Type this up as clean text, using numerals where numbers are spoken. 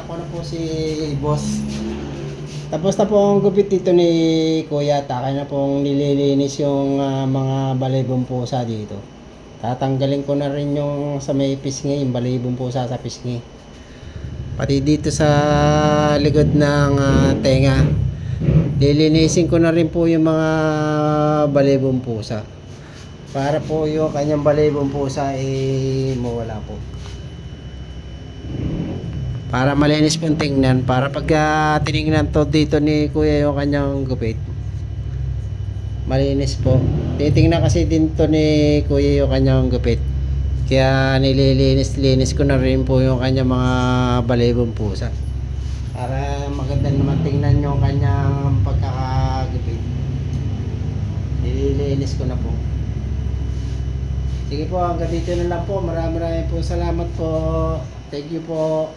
ko na po si boss. Tapos na po ang gupit dito ni Kuya. Takay na pong nililinis yung mga balibong pusa dito. Tatanggalin ko na rin yung sa may pisngi, yung balibong pusa sa pisngi. Pati dito sa likod ng tenga. Lilinisin ko na rin po yung mga balibong pusa. Para po yung kanyang balibong pusa mawala po. Para malinis pong tingnan. Para pag tinignan to dito ni Kuya yung kanyang gupit, malinis po. Titingnan kasi din to ni Kuya yung kanyang gupit. Kaya nililinis-linis ko na rin po yung kanyang mga balibong pusa. Para maganda naman tingnan yung kanyang pagkakagupit. Nililinis ko na po. Sige po, hanggang dito na lang po. Maraming po salamat po. Thank you po.